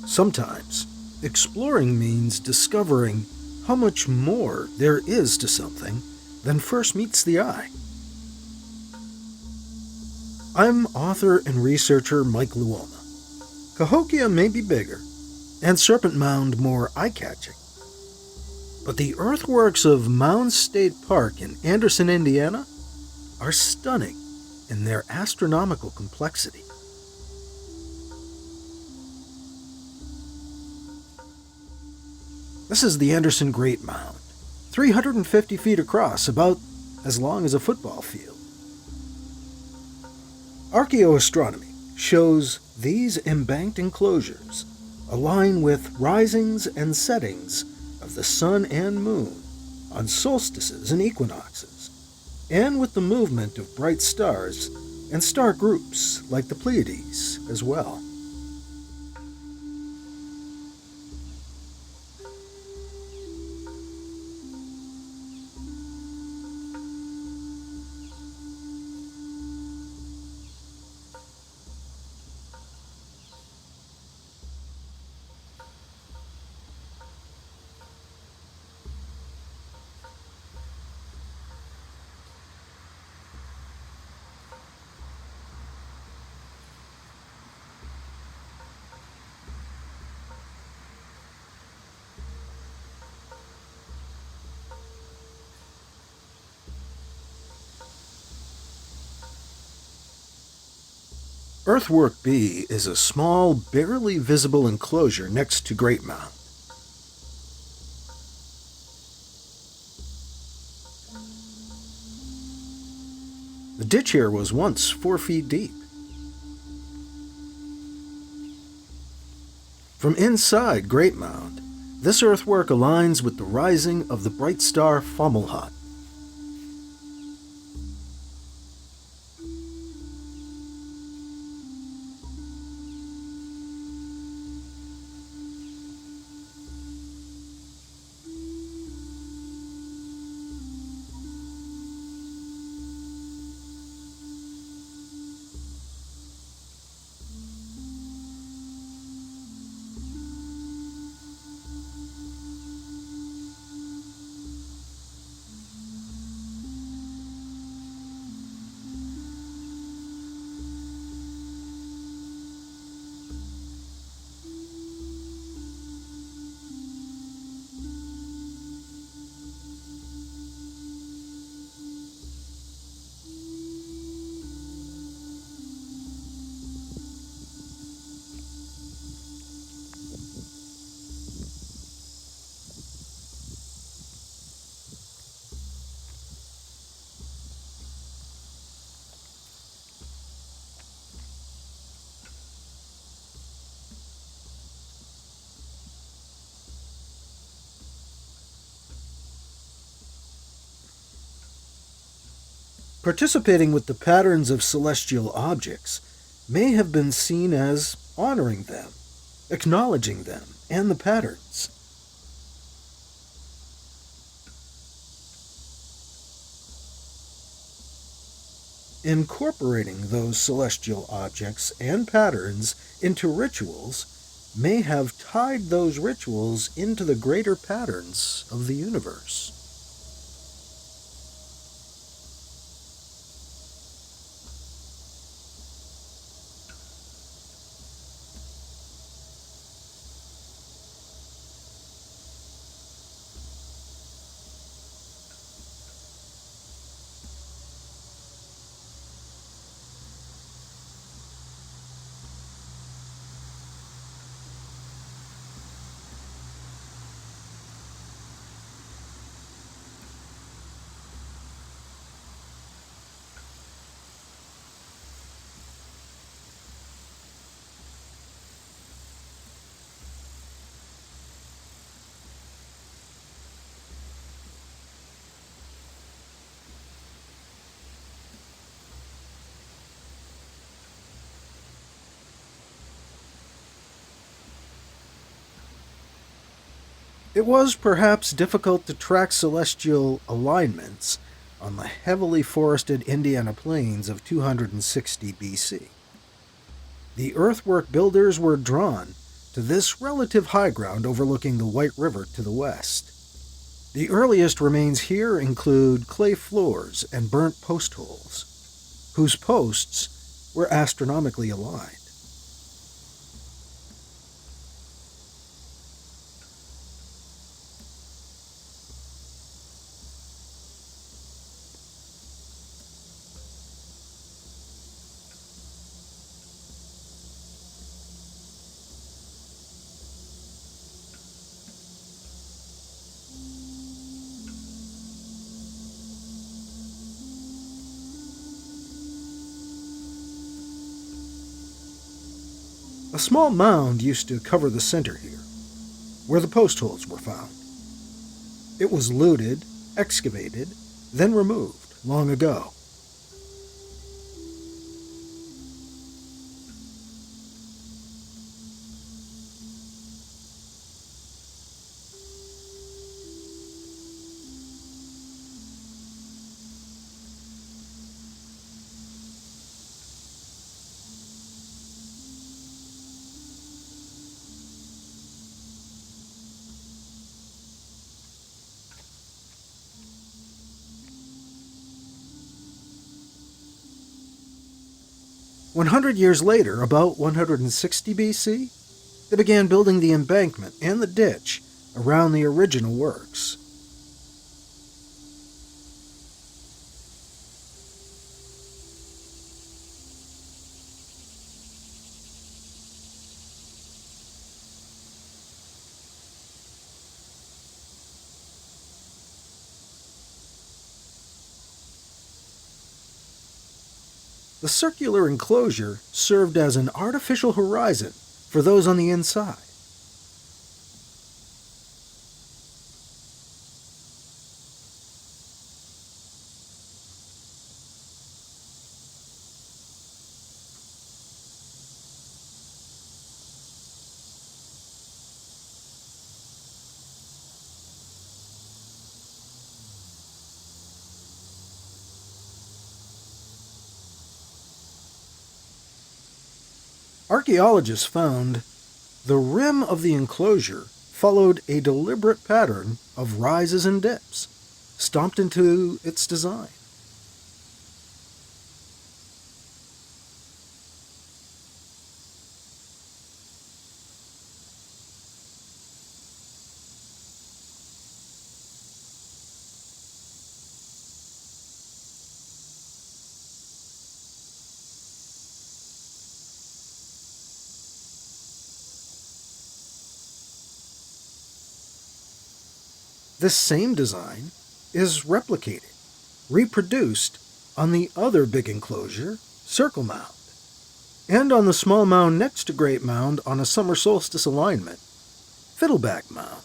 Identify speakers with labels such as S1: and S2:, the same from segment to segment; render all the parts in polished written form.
S1: Sometimes, exploring means discovering how much more there is to something than first meets the eye. I'm author and researcher Mike Luoma. Cahokia may be bigger, and Serpent Mound more eye-catching, but the earthworks of Mounds State Park in Anderson, Indiana, are stunning in their astronomical complexity. This is the Anderson Great Mound, 350 feet across, about as long as a football field. Archaeoastronomy shows these embanked enclosures align with risings and settings of the sun and moon on solstices and equinoxes, and with the movement of bright stars and star groups like the Pleiades as well. Earthwork B is a small, barely visible enclosure next to Great Mound. The ditch here was once 4 feet deep. From inside Great Mound, this earthwork aligns with the rising of the bright star Fomalhaut. Participating with the patterns of celestial objects may have been seen as honoring them, acknowledging them, and the patterns. Incorporating those celestial objects and patterns into rituals may have tied those rituals into the greater patterns of the universe. It was perhaps difficult to track celestial alignments on the heavily forested Indiana plains of 260 BC. The earthwork builders were drawn to this relative high ground overlooking the White River to the west. The earliest remains here include clay floors and burnt post holes, whose posts were astronomically aligned. A small mound used to cover the center here, where the post holes were found. It was looted, excavated, then removed long ago. "100 years later, about 160 BC, they began building the embankment and the ditch around the original works. The circular enclosure served as an artificial horizon for those on the inside. Archaeologists found the rim of the enclosure followed a deliberate pattern of rises and dips, stomped into its design. This same design is replicated, reproduced on the other big enclosure, Circle Mound, and on the small mound next to Great Mound on a summer solstice alignment, Fiddleback Mound.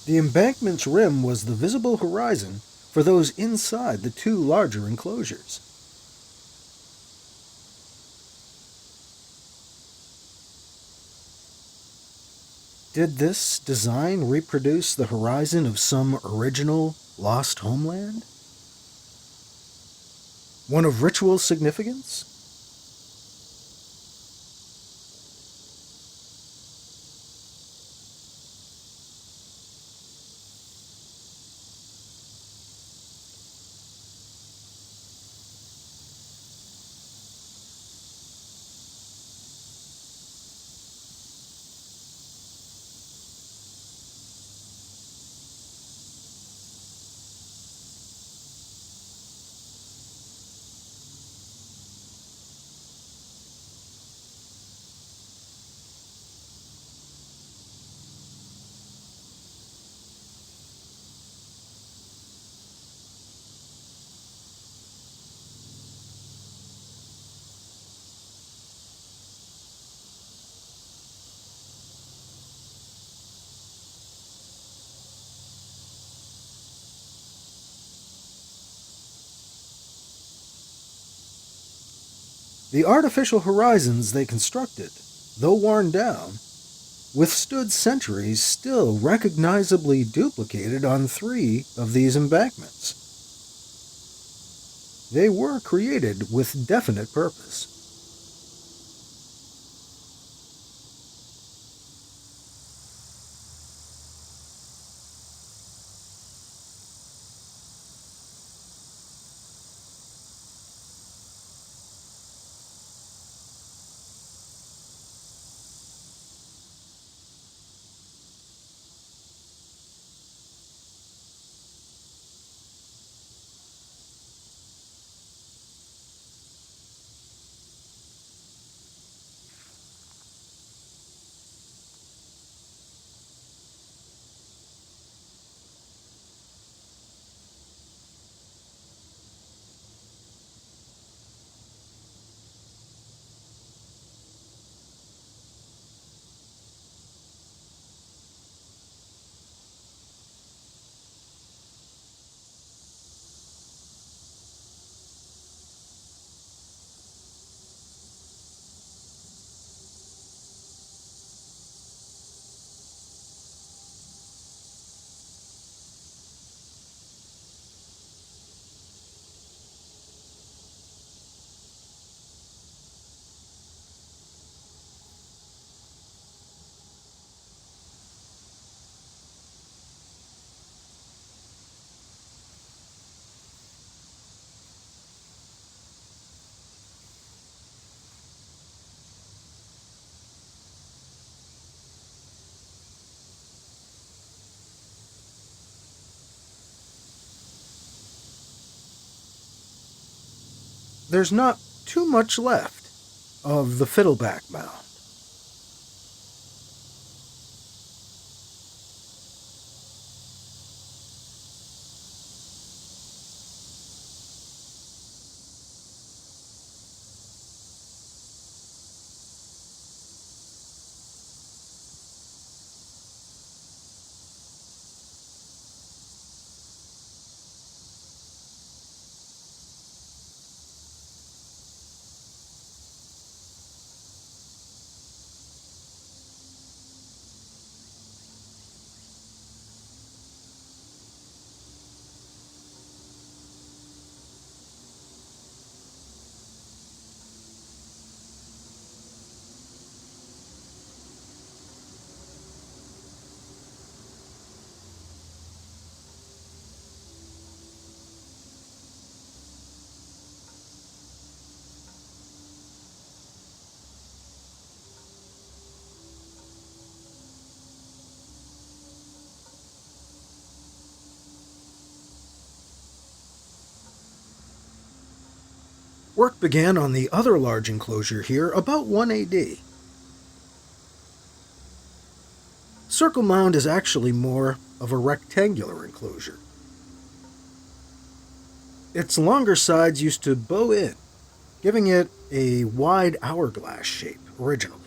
S1: The embankment's rim was the visible horizon for those inside the two larger enclosures. Did this design reproduce the horizon of some original lost homeland? One of ritual significance? The artificial horizons they constructed, though worn down, withstood centuries, still recognizably duplicated on 3 of these embankments. They were created with definite purpose. There's not too much left of the Fiddleback Mound. Work began on the other large enclosure here about 1 AD. Circle Mound is actually more of a rectangular enclosure. Its longer sides used to bow in, giving it a wide hourglass shape originally.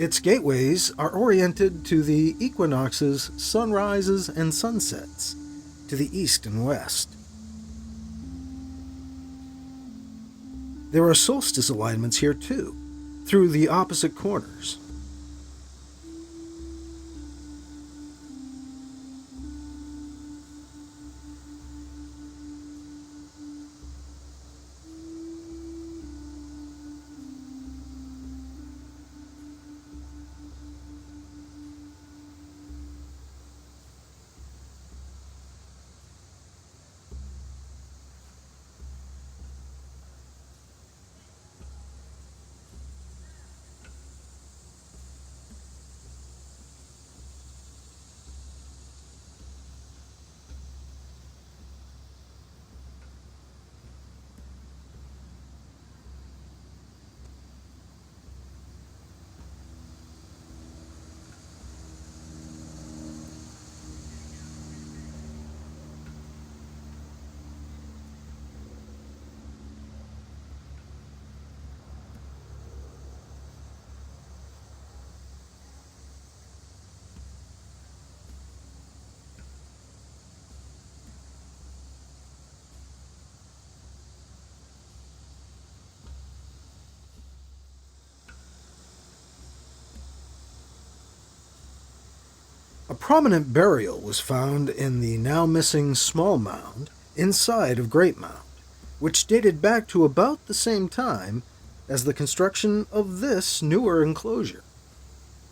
S1: Its gateways are oriented to the equinoxes, sunrises, and sunsets, to the east and west. There are solstice alignments here too, through the opposite corners. A prominent burial was found in the now missing small mound inside of Great Mound, which dated back to about the same time as the construction of this newer enclosure.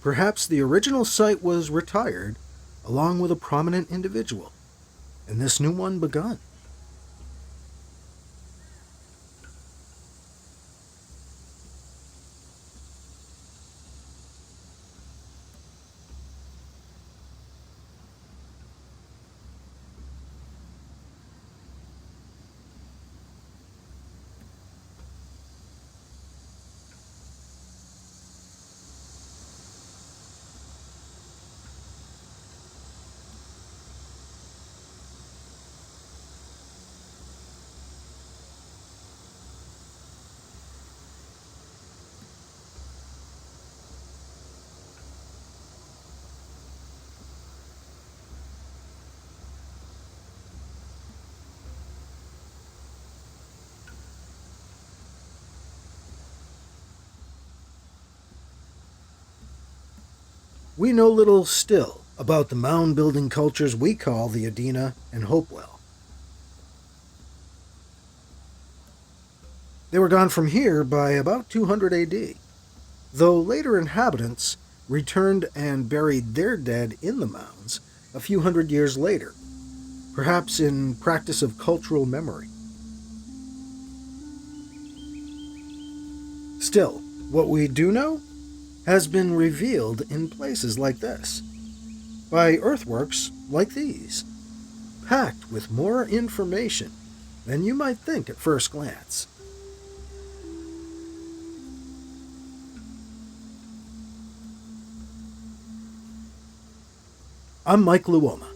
S1: Perhaps the original site was retired along with a prominent individual, and this new one begun. We know little still about the mound building cultures we call the Adena and Hopewell. They were gone from here by about 200 AD, though later inhabitants returned and buried their dead in the mounds a few hundred years later, perhaps in practice of cultural memory. Still, what we do know has been revealed in places like this, by earthworks like these, packed with more information than you might think at first glance. I'm Mike Luoma.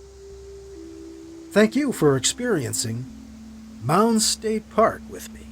S1: Thank you for experiencing Mounds State Park with me.